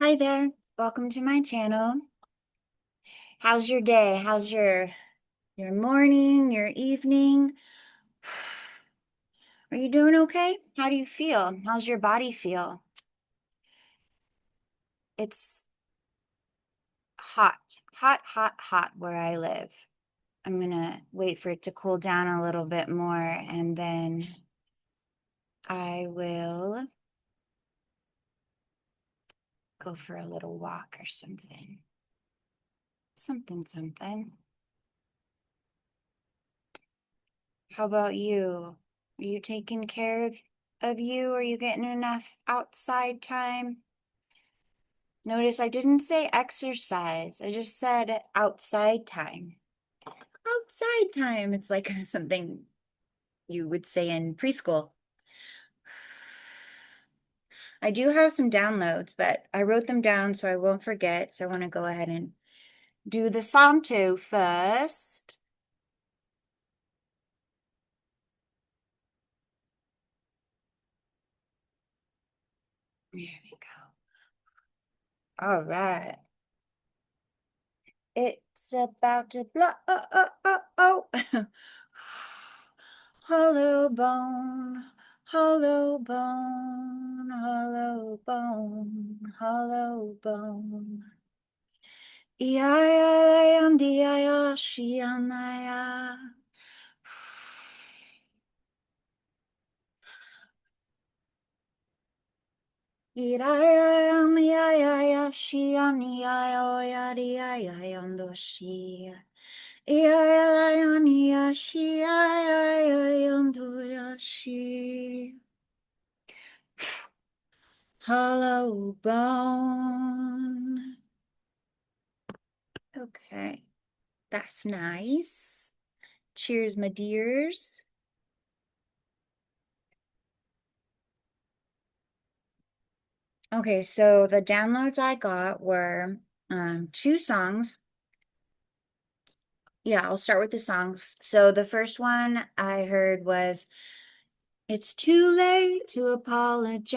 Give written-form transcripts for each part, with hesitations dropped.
Hi there. Welcome to my channel. How's your day? How's your morning, your evening? Are you doing okay? How do you feel? How's your body feel? It's hot, hot, hot, hot where I live. I'm gonna wait for it to cool down a little bit more and then I will go for a little walk or something. Something. How about you? Are you taking care of you? Are you getting enough outside time? Notice I didn't say exercise. I just said outside time. Outside time. It's like something you would say in preschool. I do have some downloads, but I wrote them down so I won't forget. So I want to go ahead and do the Santo first. There we go. All right. It's about to blow. Hollow bone, hollow bone, hollow bone, hollow bone. Iaya shianaya. Iraya miaya shiania oyariaya yondoshi. Iaya shiaya yondoshi. Hollow bone. Okay, that's nice. Cheers, my dears. Okay, so the downloads I got were two songs. Yeah, I'll start with the songs. So the first one I heard was It's Too Late to Apologize.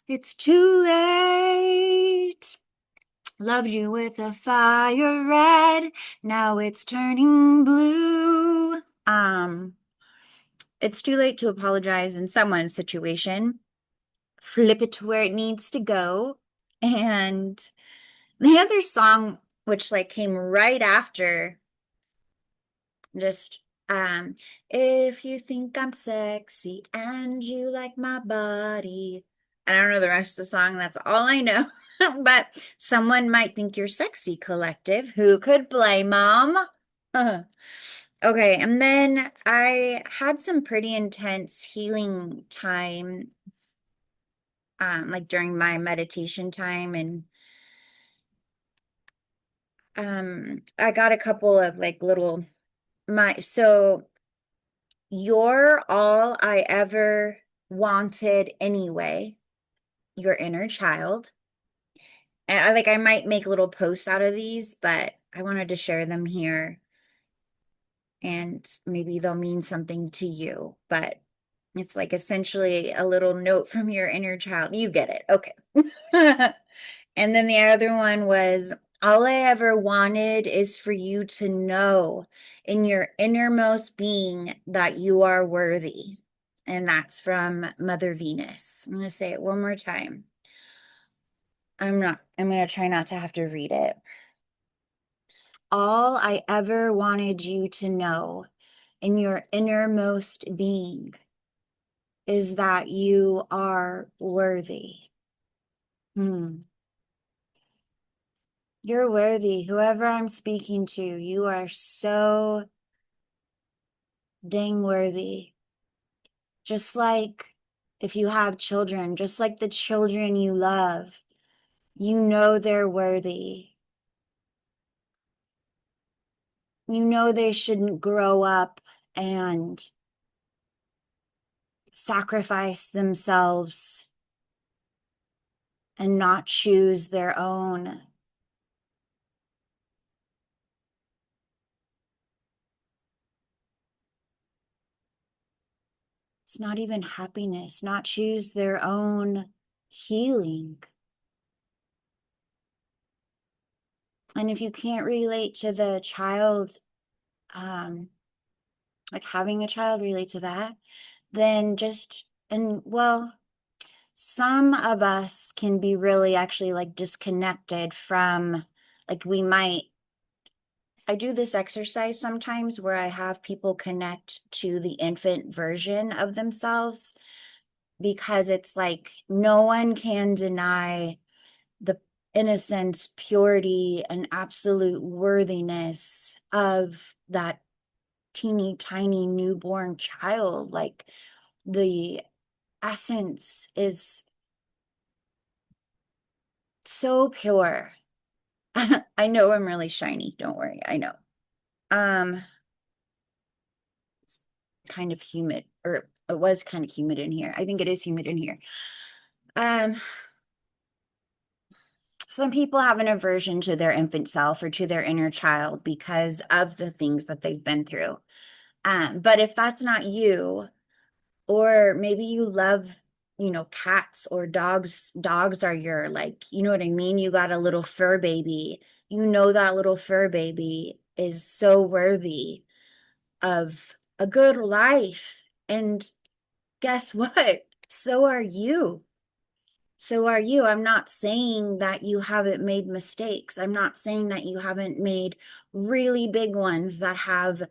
It's too late. Loved you with a fire red. Now it's turning blue. It's too late to apologize in someone's situation. Flip it to where it needs to go. And the other song, which like came right after, just if you think I'm sexy and you like my body. I don't know the rest of the song. That's all I know. But someone might think you're sexy, collective. Who could blame mom? Okay, and then I had some pretty intense healing time like during my meditation time, and I got a couple of like little so you're all I ever wanted anyway, your inner child. And I might make little posts out of these, but I wanted to share them here and maybe they'll mean something to you. But it's like essentially a little note from your inner child. You get it. Okay. And then the other one was, all I ever wanted is for you to know in your innermost being that you are worthy. And that's from Mother Venus. I'm going to say it one more time. I'm going to try not to have to read it. All I ever wanted you to know in your innermost being is that you are worthy. You're worthy. Whoever I'm speaking to, you are so dang worthy. Just like if you have children, just like the children you love, you know they're worthy. You know they shouldn't grow up and sacrifice themselves and not choose their own. It's not even happiness, not choose their own healing. And if you can't relate to the child, like having a child, relate to that, then just, and well, some of us can be really actually like disconnected from, like we might, I do this exercise sometimes where I have people connect to the infant version of themselves, because it's like no one can deny the innocence, purity, and absolute worthiness of that teeny tiny newborn child. Like the essence is so pure. I know I'm really shiny, don't worry. I know. It's kind of humid, or it was kind of humid in here. I think it is humid in here. Um, some people have an aversion to their infant self or to their inner child because of the things that they've been through. But if that's not you, or maybe you love, cats or dogs, dogs are your, like, you know what I mean? You got a little fur baby. You know that little fur baby is so worthy of a good life. And guess what? So are you. So are you. I'm not saying that you haven't made mistakes. I'm not saying that you haven't made really big ones that have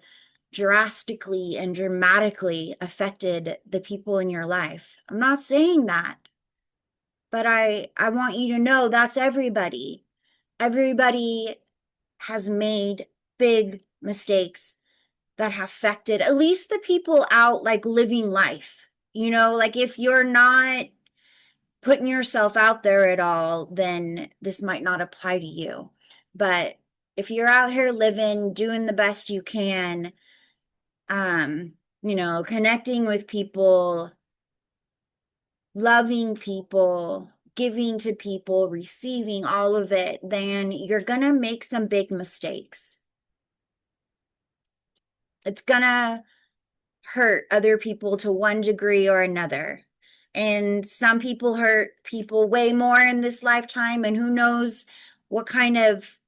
drastically and dramatically affected the people in your life. I'm not saying that, but I want you to know that's everybody. Everybody has made big mistakes that have affected at least the people out like living life. Like if you're not putting yourself out there at all, then this might not apply to you. But if you're out here living, doing the best you can, connecting with people, loving people, giving to people, receiving all of it, then you're gonna make some big mistakes. It's gonna hurt other people to one degree or another. And some people hurt people way more in this lifetime, and who knows what kind of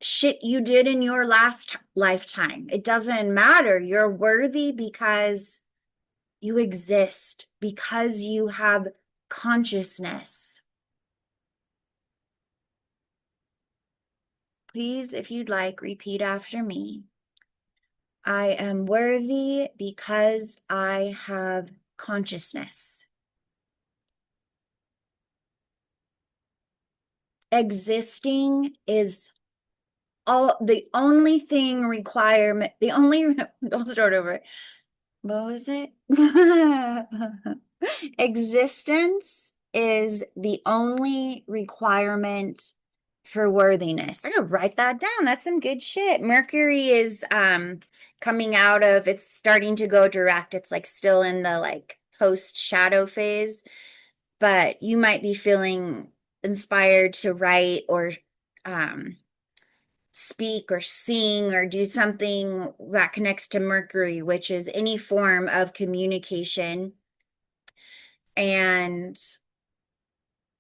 shit you did in your last lifetime. It doesn't matter. You're worthy because you exist, because you have consciousness. Please, if you'd like, repeat after me. I am worthy because I have consciousness. Existing is all the only thing requirement, the only, I'll start over. What was it? Existence is the only requirement for worthiness. I gotta write that down. That's some good shit. Mercury is coming out of, it's starting to go direct. It's like still in the like post shadow phase, but you might be feeling inspired to write or um speak or sing or do something that connects to Mercury, which is any form of communication, and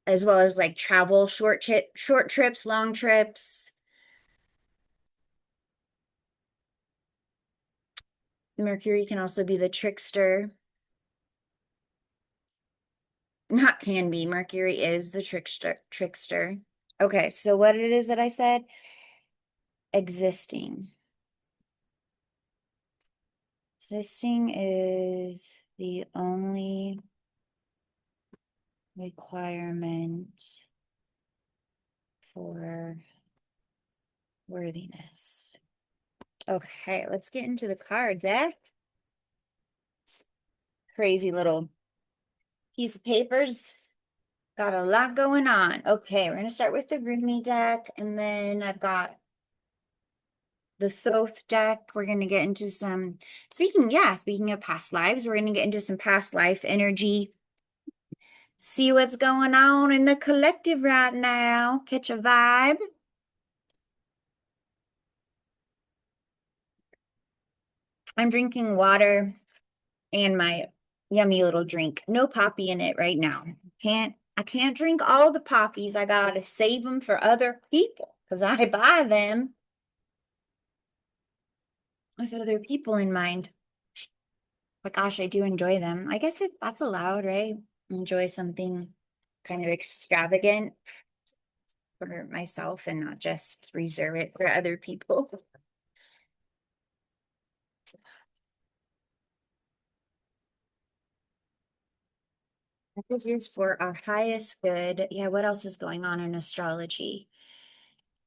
as well as like travel, short trips, long trips. Mercury can also be the trickster. Not can be. Mercury is the trickster. Okay, so what it is that I said? Existing. Existing is the only requirement for worthiness. Okay, let's get into the cards, eh? Crazy little piece of papers. Got a lot going on. Okay, we're going to start with the Rumi deck, and then I've got the Thoth deck. We're going to get into some, speaking of past lives, we're going to get into some past life energy. See what's going on in the collective right now. Catch a vibe. I'm drinking water and my yummy little drink. No poppy in it right now. Can't I can't drink all the poppies. I gotta save them for other people because I buy them with other people in mind. But gosh, I do enjoy them. I guess that's allowed, right? Enjoy something kind of extravagant for myself and not just reserve it for other people. Messages for our highest good. Yeah, what else is going on in astrology?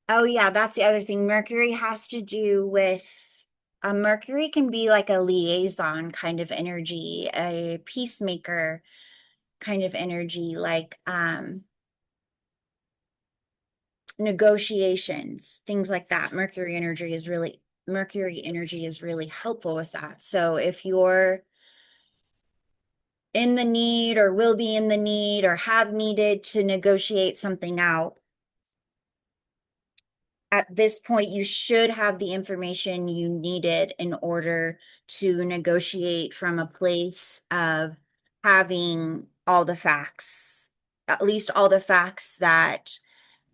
Oh, yeah, that's the other thing. Mercury has to do with Mercury can be like a liaison kind of energy, a peacemaker kind of energy, like negotiations, things like that. Mercury energy is really helpful with that. So if you're in the need or will be in the need or have needed to negotiate something out, at this point, you should have the information you needed in order to negotiate from a place of having all the facts, at least all the facts that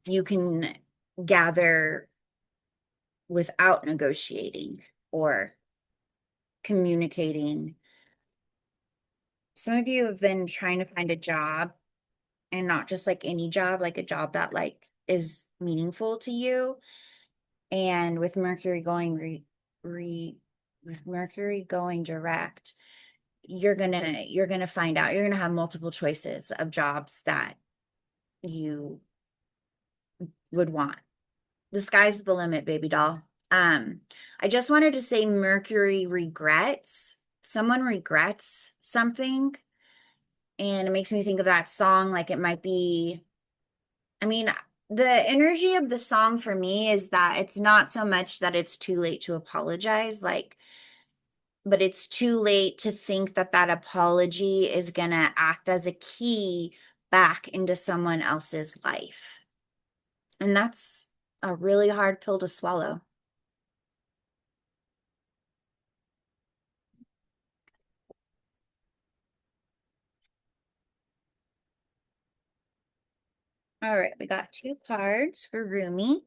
you can gather without negotiating or communicating. Some of you have been trying to find a job and not just like any job, like a job that like is meaningful to you. And with Mercury going with Mercury going direct, you're gonna find out you're gonna have multiple choices of jobs that you would want. The sky's the limit, baby doll. I just wanted to say Mercury regrets. Someone regrets something, and it makes me think of that song. Like it might be, I mean, the energy of the song for me is that it's not so much that it's too late to apologize, like, but it's too late to think that that apology is gonna act as a key back into someone else's life. And that's a really hard pill to swallow. All right, we got two cards for Rumi.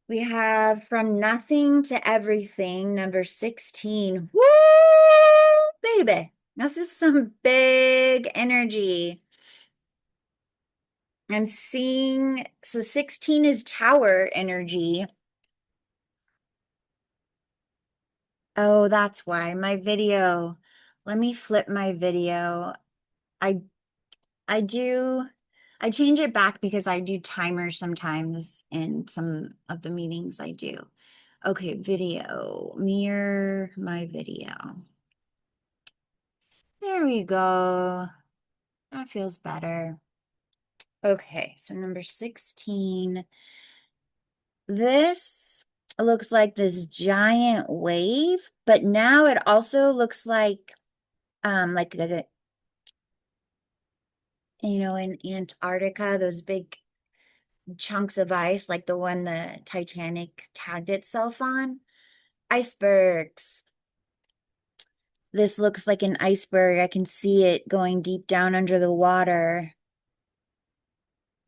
We have From Nothing to Everything, number 16. Woo, baby. This is some big energy. I'm seeing, so 16 is tower energy. Oh, that's why my video. Let me flip my video. I I do I change it back because I do timers sometimes in some of the meetings I do. Okay, video. Mirror my video. There we go. That feels better. Okay, so number 16. This looks like this giant wave, but now it also looks like the in Antarctica, those big chunks of ice, like the one the Titanic tagged itself on. Icebergs. This looks like an iceberg. I can see it going deep down under the water.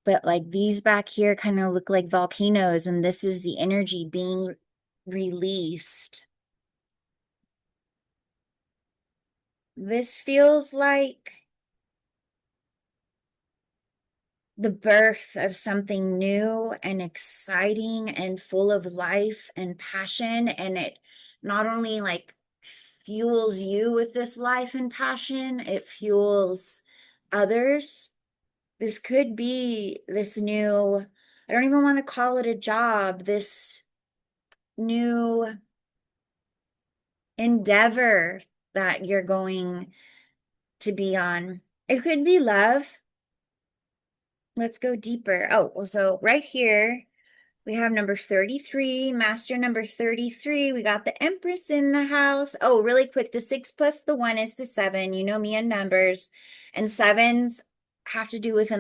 But like these back here kind of look like volcanoes, and this is the energy being released. This feels like the birth of something new and exciting and full of life and passion. And it not only like fuels you with this life and passion, it fuels others. This could be this new, I don't even want to call it a job, this new endeavor that you're going to be on. It could be love. Let's go deeper. Oh, well, so right here, we have number 33, master number 33. We got the Empress in the house. Oh, really quick, the 6 plus the 1 is the 7. You know me and numbers. And sevens have to do with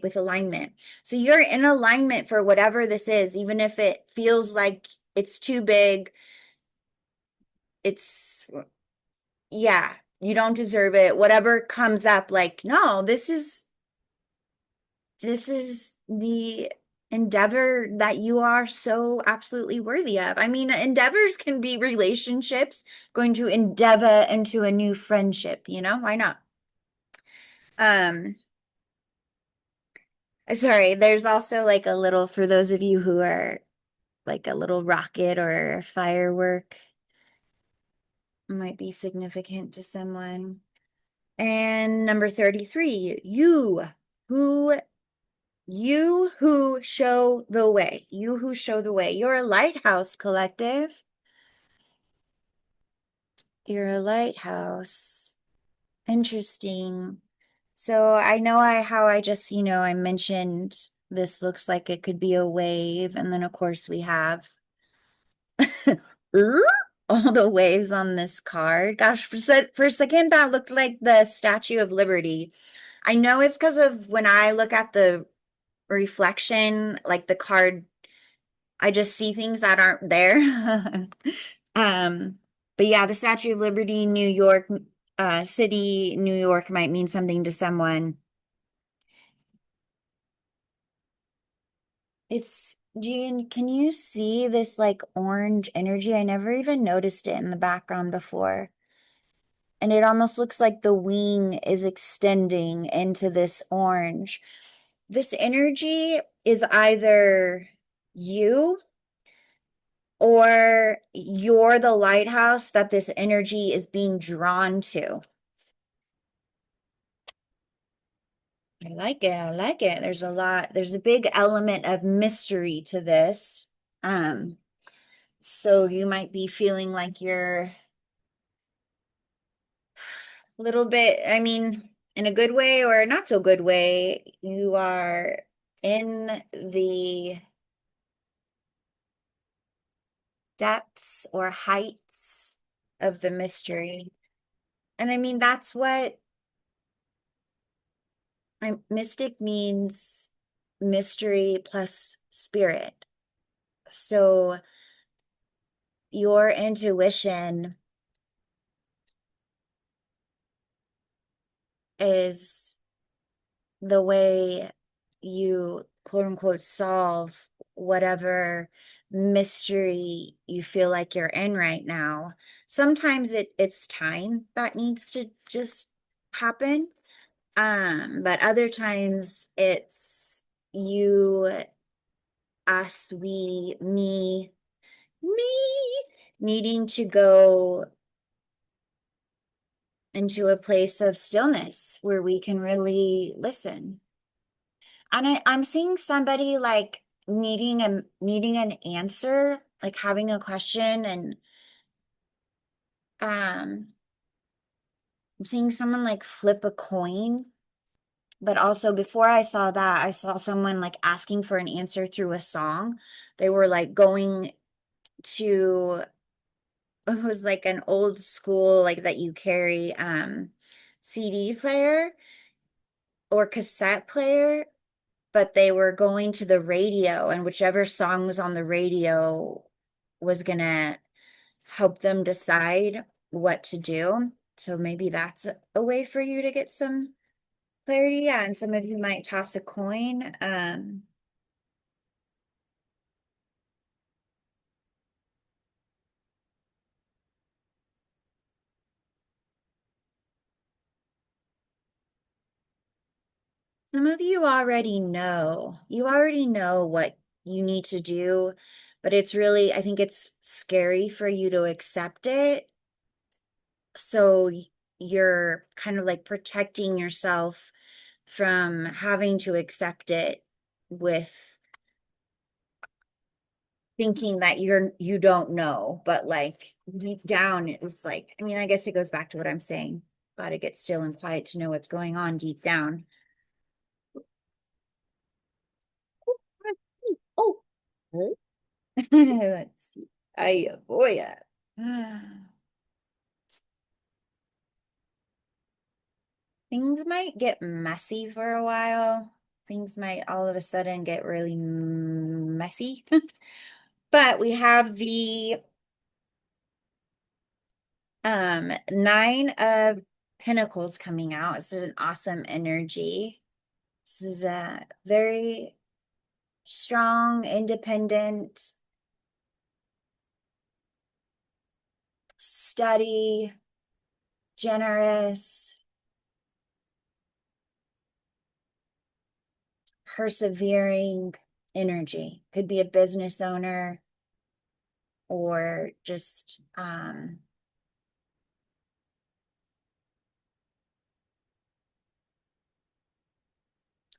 with alignment. So you're in alignment for whatever this is, even if it feels like it's too big. It's yeah, You don't deserve it. Whatever comes up, like, no, this is the endeavor that you are so absolutely worthy of. I mean, endeavors can be relationships, going to endeavor into a new friendship, why not? Um, sorry, there's also like a little, for those of you who are like a little rocket or a firework might be significant to someone. And number 33, who you who show the way. You who show the way. You're a lighthouse collective. You're a lighthouse. Interesting. So I know how I just, I mentioned this looks like it could be a wave. And then of course we have all the waves on this card. Gosh, for a second that looked like the Statue of Liberty. I know it's because of when I look at the reflection, like the card, I just see things that aren't there. Um, but yeah, the Statue of Liberty, New York, city, New York might mean something to someone. Can you see this like orange energy? I never even noticed it in the background before. And it almost looks like the wing is extending into this orange. This energy is either you or you're the lighthouse that this energy is being drawn to. I like it. I like it. There's a big element of mystery to this. Um, so you might be feeling like you're a little bit, I mean, in a good way or not so good way, you are in the depths or heights of the mystery. And I mean, that's what mystic means, mystery plus spirit. So your intuition is the way you quote unquote solve whatever mystery you feel like you're in right now. Sometimes it's time that needs to just happen. But other times it's you, us, we, me needing to go into a place of stillness where we can really listen. And I'm seeing somebody like needing an answer, like having a question, and I'm seeing someone like flip a coin. But also before I saw that, I saw someone like asking for an answer through a song. They were like going to, it was like an old school like that you carry CD player or cassette player, but they were going to the radio, and whichever song was on the radio was gonna help them decide what to do. So maybe that's a way for you to get some clarity. Yeah, and some of you might toss a coin. Some of you already know. You already know what you need to do, but it's really, I think it's scary for you to accept it. So you're kind of like protecting yourself from having to accept it with thinking that you don't know, but like deep down it's like, I mean, I guess it goes back to what I'm saying. Gotta get still and quiet to know what's going on deep down. Oh, let's see. Ay, boy. Things might get messy for a while. Things might all of a sudden get really messy. But we have the nine of Pentacles coming out. This is an awesome energy. This is a very strong, independent, steady, generous, persevering energy. Could be a business owner or just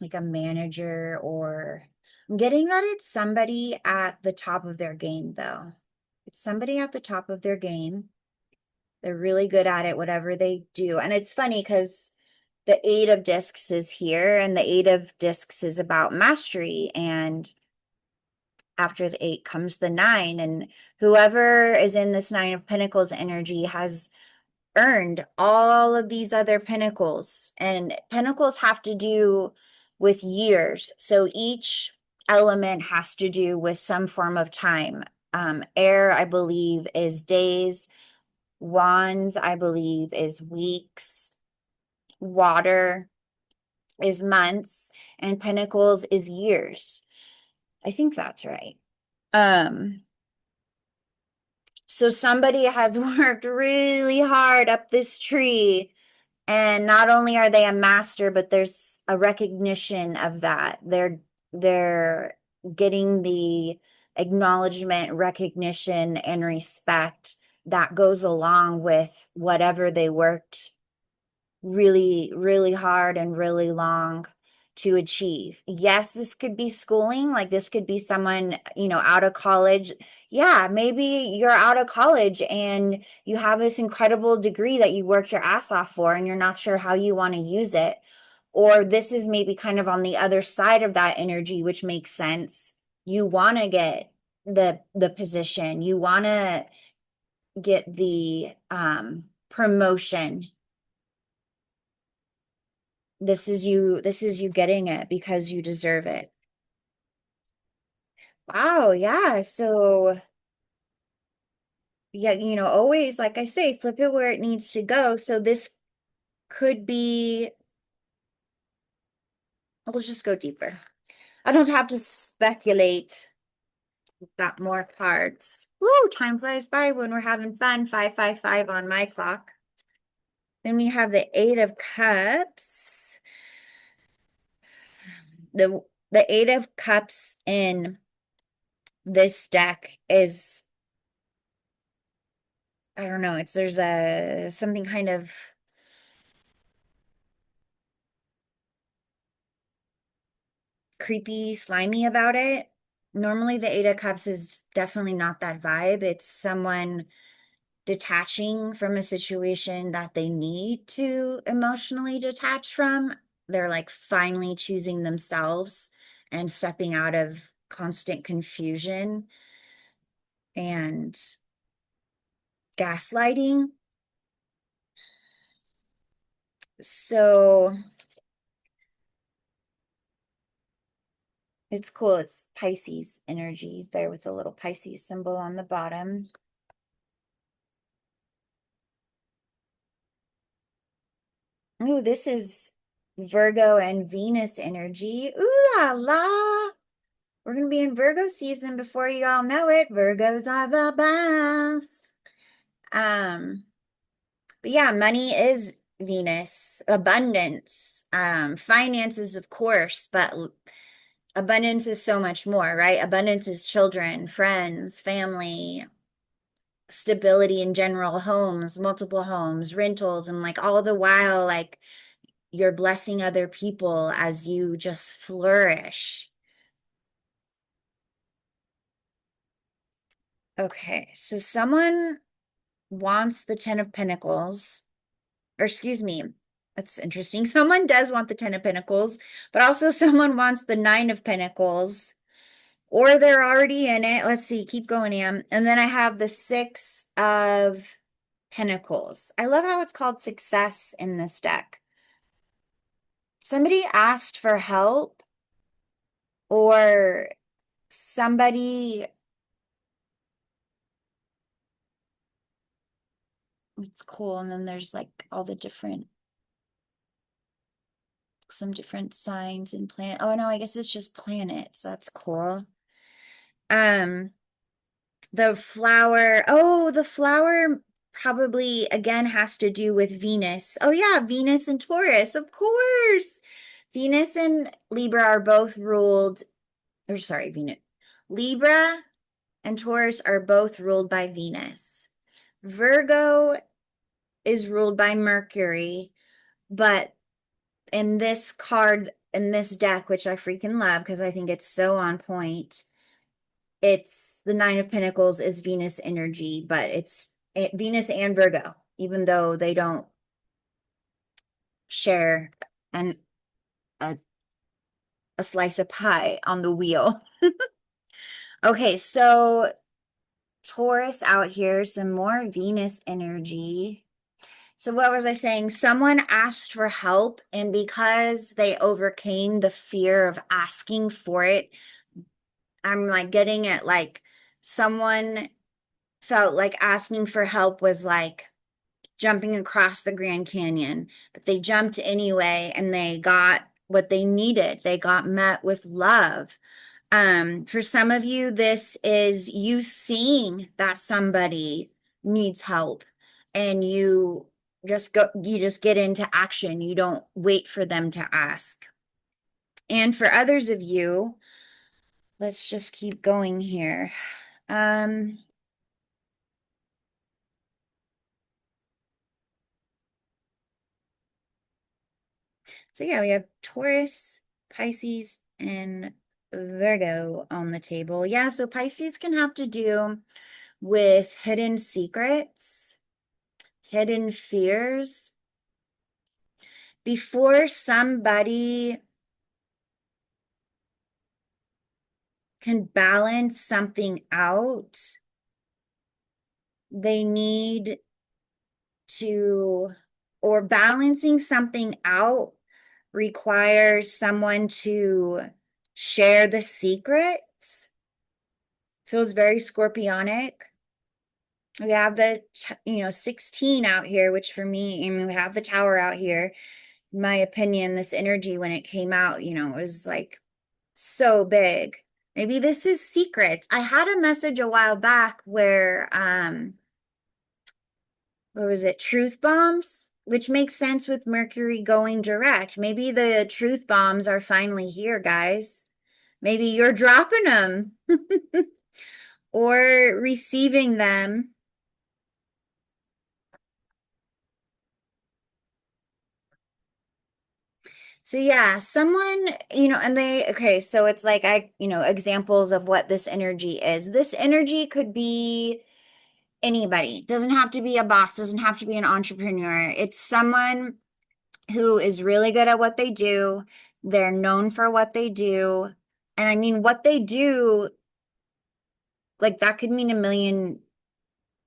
like a manager, or I'm getting that it's somebody at the top of their game though. It's somebody at the top of their game. They're really good at it, whatever they do. And it's funny because the Eight of Discs is here, and the Eight of Discs is about mastery. And after the eight comes the nine. And whoever is in this Nine of Pentacles energy has earned all of these other pentacles. And pentacles have to do with years. So each element has to do with some form of time. Air, I believe, is days. Wands, I believe, is weeks. Water is months. And pentacles is years. I think that's right. So somebody has worked really hard up this tree, and not only are they a master, but there's a recognition of that. They're getting the acknowledgement, recognition, and respect that goes along with whatever they worked really, really hard and really long to achieve. Yes, this could be schooling, like this could be someone, out of college. Yeah, maybe you're out of college and you have this incredible degree that you worked your ass off for, and you're not sure how you want to use it. Or this is maybe kind of on the other side of that energy, which makes sense. You want to get the position, you want to get the promotion. This is you getting it because you deserve it. Wow, yeah. So yeah, always, like I say, flip it where it needs to go. So this could be, we'll just go deeper. I don't have to speculate. We've got more cards. Woo, time flies by when we're having fun. 555 on my clock. Then we have the Eight of Cups. The Eight of Cups in this deck is, I don't know, there's a something kind of creepy, slimy about it. Normally the Eight of Cups is definitely not that vibe. It's someone detaching from a situation that they need to emotionally detach from. They're like finally choosing themselves and stepping out of constant confusion and gaslighting. So it's cool. It's Pisces energy there with a little Pisces symbol on the bottom. Ooh, this is Virgo and Venus energy. Ooh la la. We're going to be in Virgo season before you all know it. Virgos are the best. But yeah, money is Venus, abundance, finances, of course, but abundance is so much more, right? Abundance is children, friends, family, stability in general, homes, multiple homes, rentals, and like all the while, like you're blessing other people as you just flourish. Okay, so someone wants the Ten of Pentacles, or excuse me, that's interesting. Someone does want the Ten of Pentacles, but also someone wants the Nine of Pentacles, or they're already in it. Let's see, keep going, Am. And then I have the Six of Pentacles. I love how it's called success in this deck. Somebody asked for help, or somebody, it's cool. And then there's like all the different some different signs and planet. Oh no, I guess it's just planets. That's cool. Um, the flower. Oh, the flower probably again has to do with Venus. Oh yeah, Venus and Taurus, of course. Venus and Libra are both ruled, or sorry, Venus. Libra and Taurus are both ruled by Venus. Virgo is ruled by Mercury, but in this card, in this deck, which I freaking love because I think it's so on point, it's the Nine of Pentacles is Venus energy, but it's Venus and Virgo, even though they don't share an a, a slice of pie on the wheel. Okay, so Taurus out here, some more Venus energy. So what was I saying? Someone asked for help, and because they overcame the fear of asking for it, I'm like getting it like someone felt like asking for help was like jumping across the Grand Canyon, but they jumped anyway and they got what they needed. They got met with love. For some of you, this is you seeing that somebody needs help and you just get into action. You don't wait for them to ask. And for others of you, let's just keep going here. Um, so yeah, we have Taurus, Pisces, and Virgo on the table. Yeah, so Pisces can have to do with hidden secrets, hidden fears. Before somebody can balance something out, they need to, or balancing something out requires someone to share the secrets. Feels very scorpionic. We have the 16 out here, which for me, I mean, we have the tower out here. In my opinion, this energy when it came out, was like so big. Maybe this is secrets. I had a message a while back where what was it? Truth bombs, which makes sense with Mercury going direct. Maybe the truth bombs are finally here, guys. Maybe you're dropping them or receiving them. So yeah, someone, and okay, so it's like examples of what this energy is. This energy could be anybody. Doesn't have to be a boss, doesn't have to be an entrepreneur. It's someone who is really good at what they do. They're known for what they do. And I mean, what they do, like that could mean a million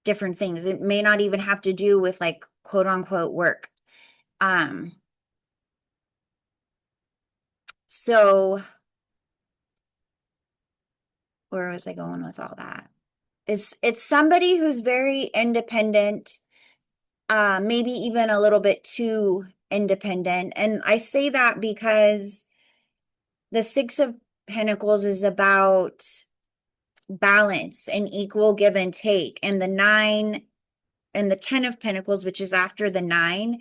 different things. It may not even have to do with like quote unquote work. Um, so where was I going with all that? It's somebody who's very independent, maybe even a little bit too independent. And I say that because the Six of Pentacles is about balance and equal give and take. And the nine and the 10 of Pentacles, which is after the nine,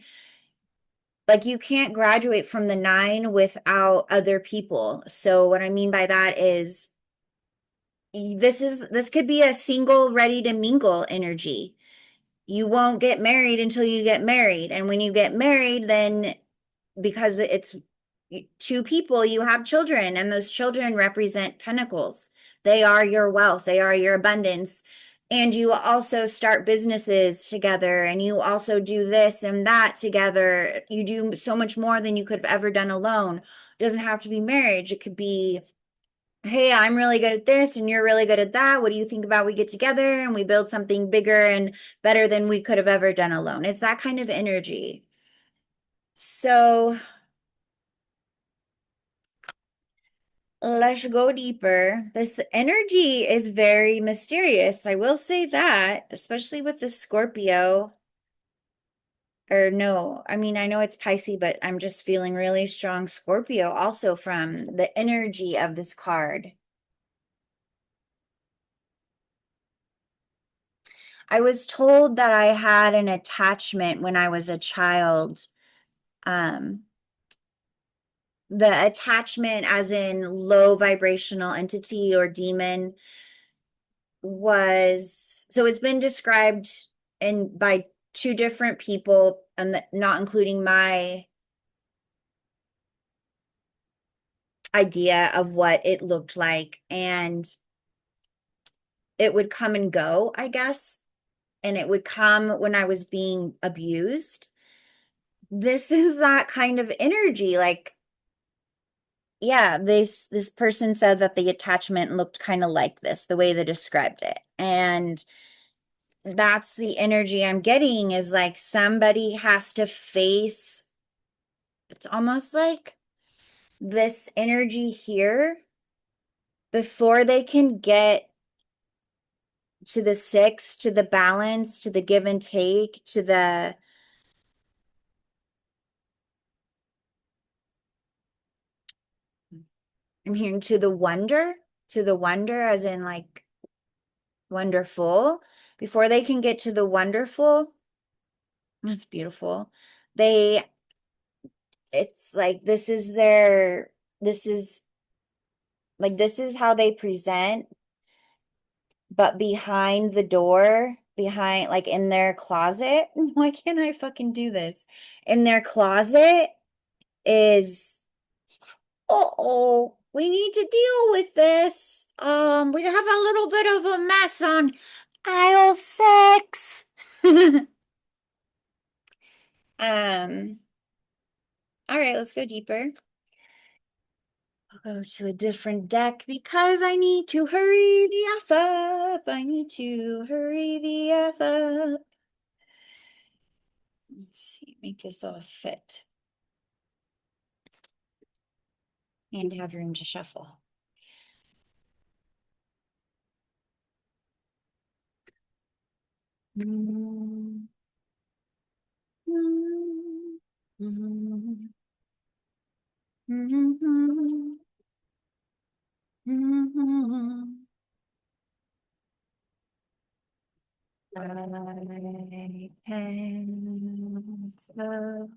like you can't graduate from the nine without other people. So what I mean by that is this could be a single ready to mingle energy. You won't get married until you get married. And when you get married, then because it's two people, you have children, and those children represent pentacles. They are your wealth, they are your abundance. And you also start businesses together, and you also do this and that together. You do so much more than you could have ever done alone. It doesn't have to be marriage. It could be, hey, I'm really good at this and you're really good at that. What do you think about we get together and we build something bigger and better than we could have ever done alone? It's that kind of energy. So let's go deeper. This energy is very mysterious. I will say that, especially with the Scorpio. or no, I mean, I know it's Pisces, but I'm just feeling really strong Scorpio also from the energy of this card. I was told that I had an attachment when I was a child. Um, the attachment as in low vibrational entity or demon was, so it's been described in by two different people, and not including my idea of what it looked like. And it would come and go, I guess. And it would come when I was being abused. This is that kind of energy. Like, yeah, this person said that the attachment looked kind of like this, the way they described it. And that's the energy I'm getting, is like somebody has to face, it's almost like this energy here before they can get to the six, to the balance, to the give and take, to the, I'm hearing to the wonder as in like wonderful. Before they can get to the wonderful, that's beautiful. They, it's like this is like, this is how they present, but behind the door, behind, like in their closet, why can't I fucking do this? In their closet is, uh-oh, we need to deal with this. We have a little bit of a mess on aisle 6. Um, all right, let's go deeper. I'll go to a different deck because I need to hurry the F up. I need to hurry the F up. Let's see, make this all fit and have room to shuffle. Mm, mm, mm, mm, mm. I can't stop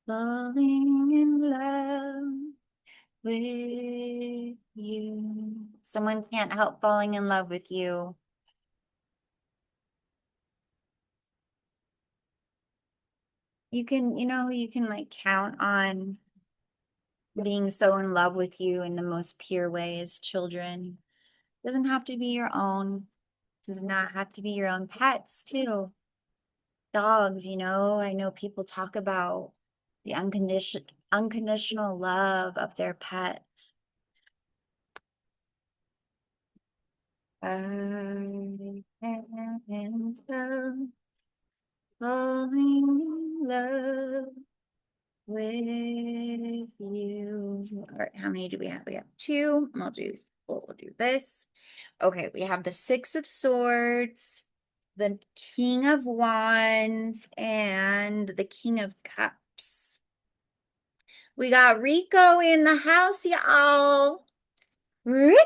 falling in love with you. Someone can't help falling in love with you. You can, you can like count on being so in love with you in the most pure way as children. Doesn't have to be your own. Does not have to be your own pets too. Dogs, I know people talk about the unconditional love of their pets. I can't stop falling in love with you. All right, how many do we have? We have two. We'll do this. Okay, we have the Six of Swords, the King of Wands, and the King of Cups. We got Rico in the house, y'all. Rico,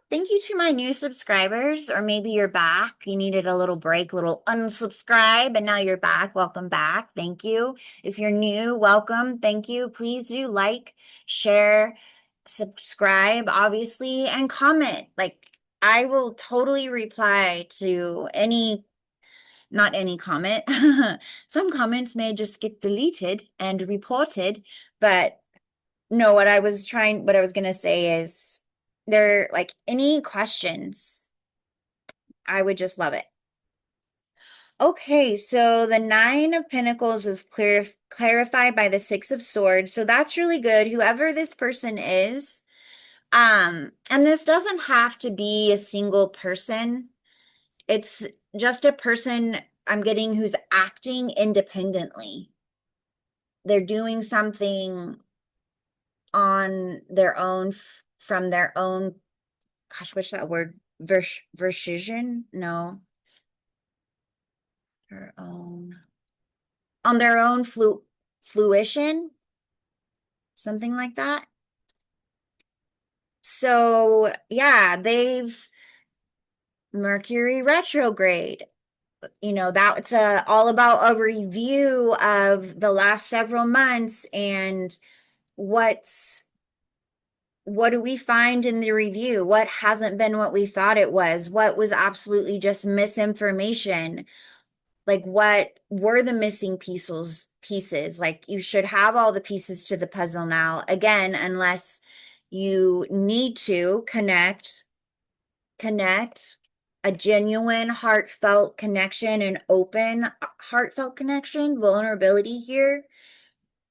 thank you to my new subscribers, or maybe you're back. You needed a little break, little unsubscribe, and now you're back. Welcome back. Thank you. If you're new, welcome. Thank you. Please do like, share, subscribe, obviously, and comment. Like, I will totally reply to not any comment. Some comments may just get deleted and reported, but no, what I was gonna say is, there, like, any questions, I would just love it. Okay, so the Nine of Pentacles is clarified by the Six of Swords. So that's really good. Whoever this person is, and this doesn't have to be a single person. It's just a person I'm getting who's acting independently. They're doing something on their own, from their own, gosh, what's that word? Version? No. Their own. on their own fruition, something like that. So yeah, they've Mercury retrograde. That's all about a review of the last several months and what do we find in the review? What hasn't been what we thought it was? What was absolutely just misinformation? Like what were the missing pieces? Like you should have all the pieces to the puzzle now. Again, unless you need to connect a genuine heartfelt connection, an open heartfelt connection, vulnerability here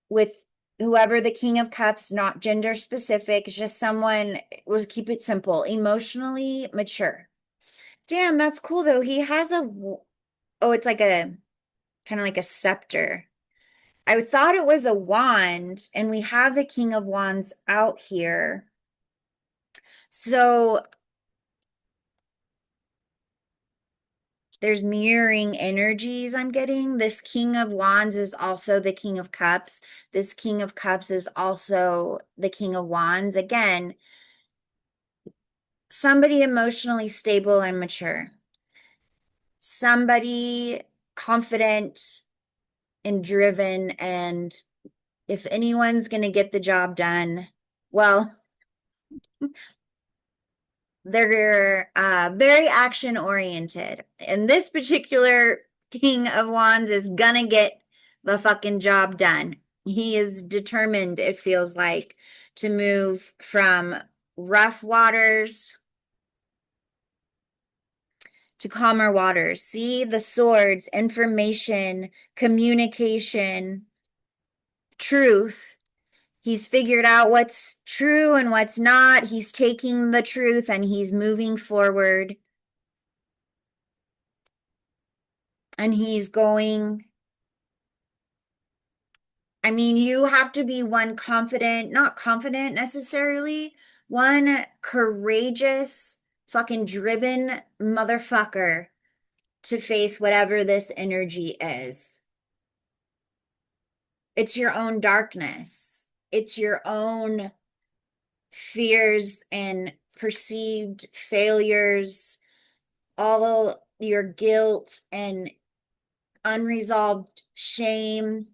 with whoever the King of Cups, not gender specific, it's just someone, was keep it simple, emotionally mature. Damn, that's cool though. He has oh, it's like a kind of like a scepter. I thought it was a wand, and we have the King of Wands out here. So there's mirroring energies I'm getting. This King of Wands is also the King of Cups. This King of Cups is also the King of Wands. Again, somebody emotionally stable and mature. Somebody confident and driven. And if anyone's going to get the job done, well, they're very action oriented. And this particular King of Wands is gonna get the fucking job done. He is determined, it feels like, to move from rough waters to calmer waters. See the swords, information, communication, truth. He's figured out what's true and what's not. He's taking the truth and he's moving forward. And he's going, I mean, you have to be one confident, not confident necessarily, one courageous, fucking driven motherfucker to face whatever this energy is. It's your own darkness. It's your own fears and perceived failures, all your guilt and unresolved shame.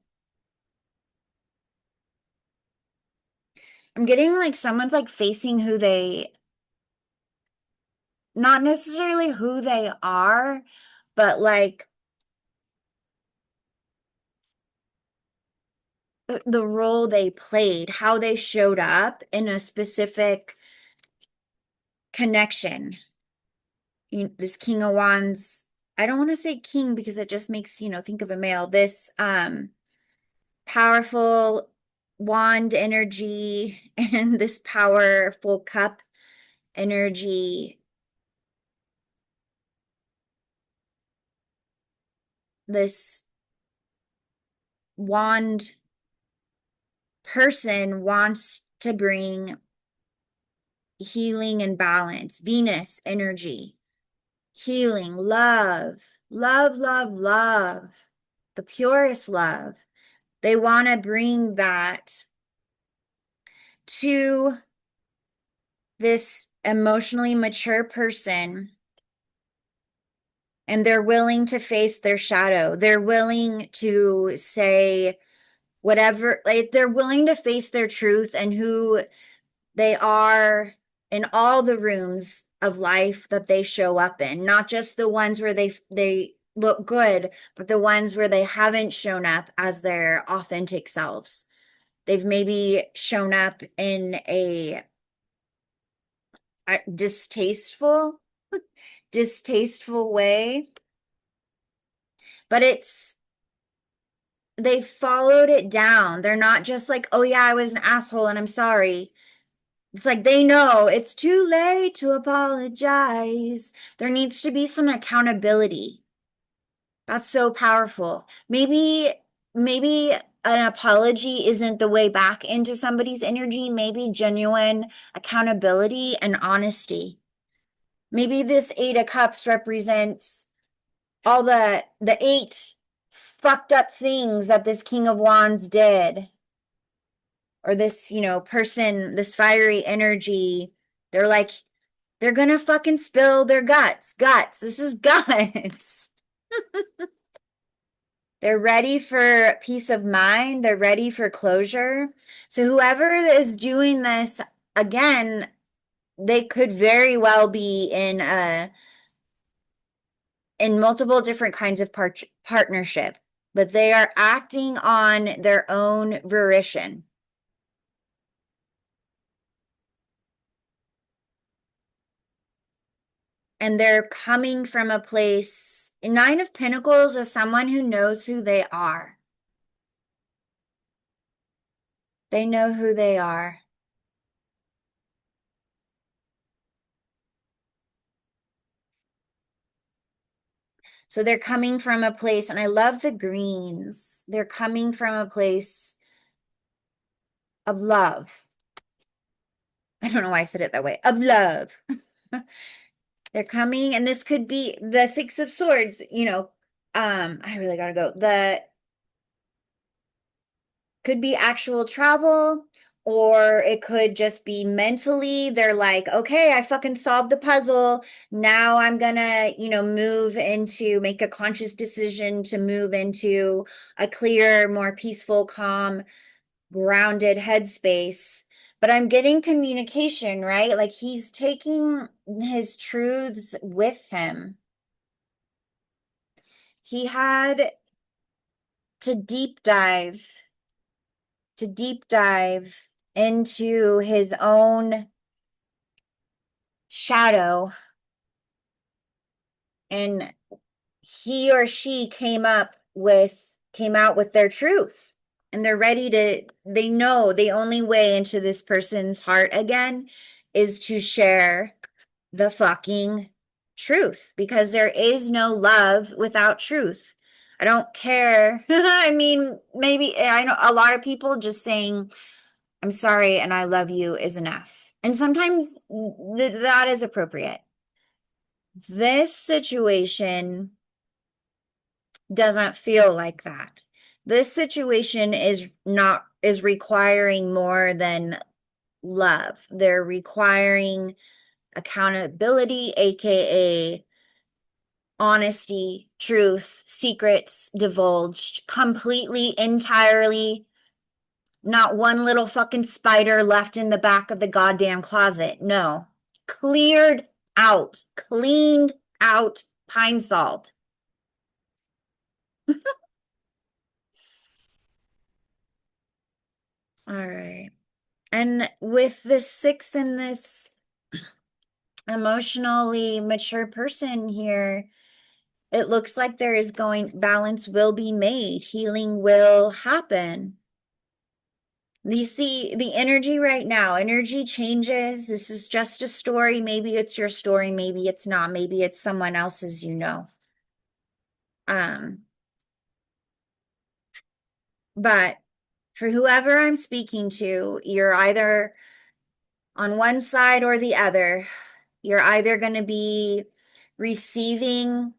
I'm getting like someone's like facing not necessarily who they are, but like the role they played, how they showed up in a specific connection. This King of Wands, I don't want to say king because it just makes, think of a male. This powerful wand energy and this powerful cup energy, this wand person wants to bring healing and balance. Venus energy, healing, love, love, love, love, the purest love. They want to bring that to this emotionally mature person, and they're willing to face their shadow. They're willing to say whatever, like they're willing to face their truth and who they are in all the rooms of life that they show up in, not just the ones where they look good, but the ones where they haven't shown up as their authentic selves. They've maybe shown up in a distasteful way, but they followed it down. They're not just like, oh yeah, I was an asshole and I'm sorry. It's like they know it's too late to apologize. There needs to be some accountability. That's so powerful. Maybe an apology isn't the way back into somebody's energy. Maybe genuine accountability and honesty. Maybe this Eight of Cups represents all the eight fucked up things that this King of Wands did, or this, person, this fiery energy, they're gonna fucking spill their guts. This is guts. They're ready for peace of mind. They're ready for closure. So whoever is doing this, again, they could very well be in multiple different kinds of partnership, but they are acting on their own volition. And they're coming from a place. Nine of Pentacles is someone who knows who they are. They know who they are. So they're coming from a place, and I love the greens. They're coming from a place of love. I don't know why I said it that way. Of love. They're coming, and this could be the Six of Swords, I really gotta go. Could be actual travel, or it could just be mentally. They're like, okay, I fucking solved the puzzle. Now I'm gonna, make a conscious decision to move into a clear, more peaceful, calm, grounded headspace. But I'm getting communication, right? Like he's taking his truths with him. He had to deep dive into his own shadow, and he or she came out with their truth, and they know the only way into this person's heart again is to share the fucking truth, because there is no love without truth. I don't care. I mean, maybe I know a lot of people just saying I'm sorry and I love you is enough. And sometimes that is appropriate. This situation doesn't feel like that. This situation is requiring more than love. They're requiring accountability, aka honesty, truth, secrets divulged completely, entirely. Not one little fucking spider left in the back of the goddamn closet. No. Cleared out, cleaned out pine salt. All right. And with the 6 in this emotionally mature person here, it looks like balance will be made. Healing will happen. You see the energy right now, energy changes. This is just a story. Maybe it's your story. Maybe it's not. Maybe it's someone else's, But for whoever I'm speaking to, you're either on one side or the other. You're either going to be receiving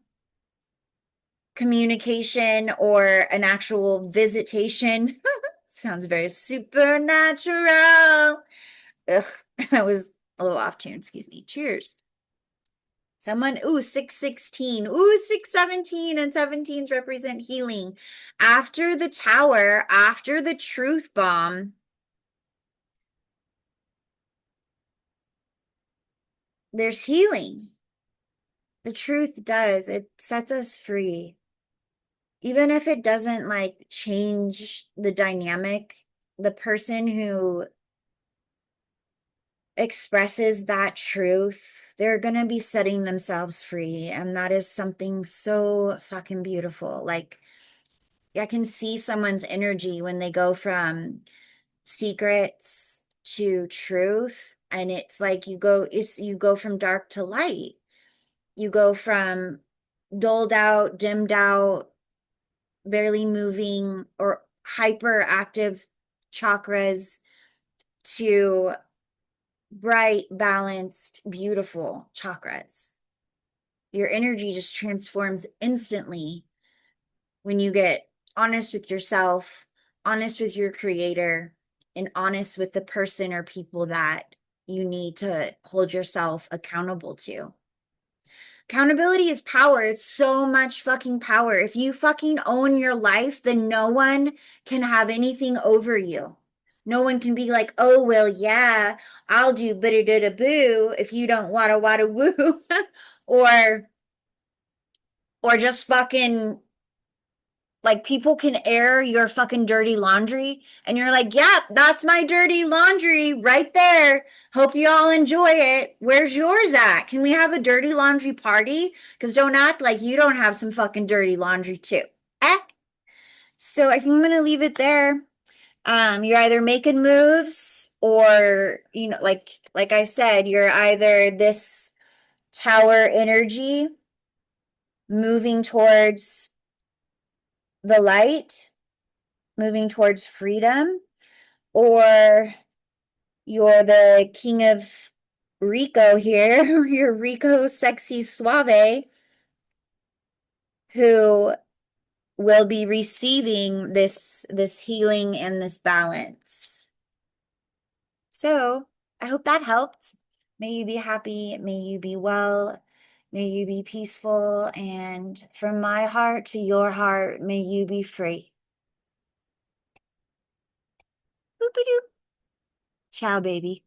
communication or an actual visitation. Sounds very supernatural. Ugh, that was a little off tune. Excuse me. Cheers. Someone, 616. 617, and 17s represent healing. After the tower, after the truth bomb, there's healing. The truth does. It sets us free. Even if it doesn't like change the dynamic, the person who expresses that truth, they're going to be setting themselves free. And that is something so fucking beautiful. Like, I can see someone's energy when they go from secrets to truth. And it's like you go from dark to light. You go from dulled out, dimmed out, barely moving, or hyperactive chakras to bright, balanced, beautiful chakras. Your energy just transforms instantly when you get honest with yourself, honest with your creator, and honest with the person or people that you need to hold yourself accountable to. Accountability is power. It's so much fucking power. If you fucking own your life, then no one can have anything over you. No one can be like, oh, well, yeah, I'll do da boo if you don't wada woo. or or just fucking like people can air your fucking dirty laundry and you're like, yep, that's my dirty laundry right there. Hope you all enjoy it. Where's yours at? Can we have a dirty laundry party? Because don't act like you don't have some fucking dirty laundry too. Eh? So I think I'm gonna leave it there. You're either making moves or, like I said, you're either this tower energy moving towards the light, moving towards freedom, or you're the king of Rico here, you're Rico sexy suave, who will be receiving this healing and this balance. So I hope that helped. May you be happy, may you be well, may you be peaceful, and from my heart to your heart, may you be free. Boop-a-doop. Ciao, baby.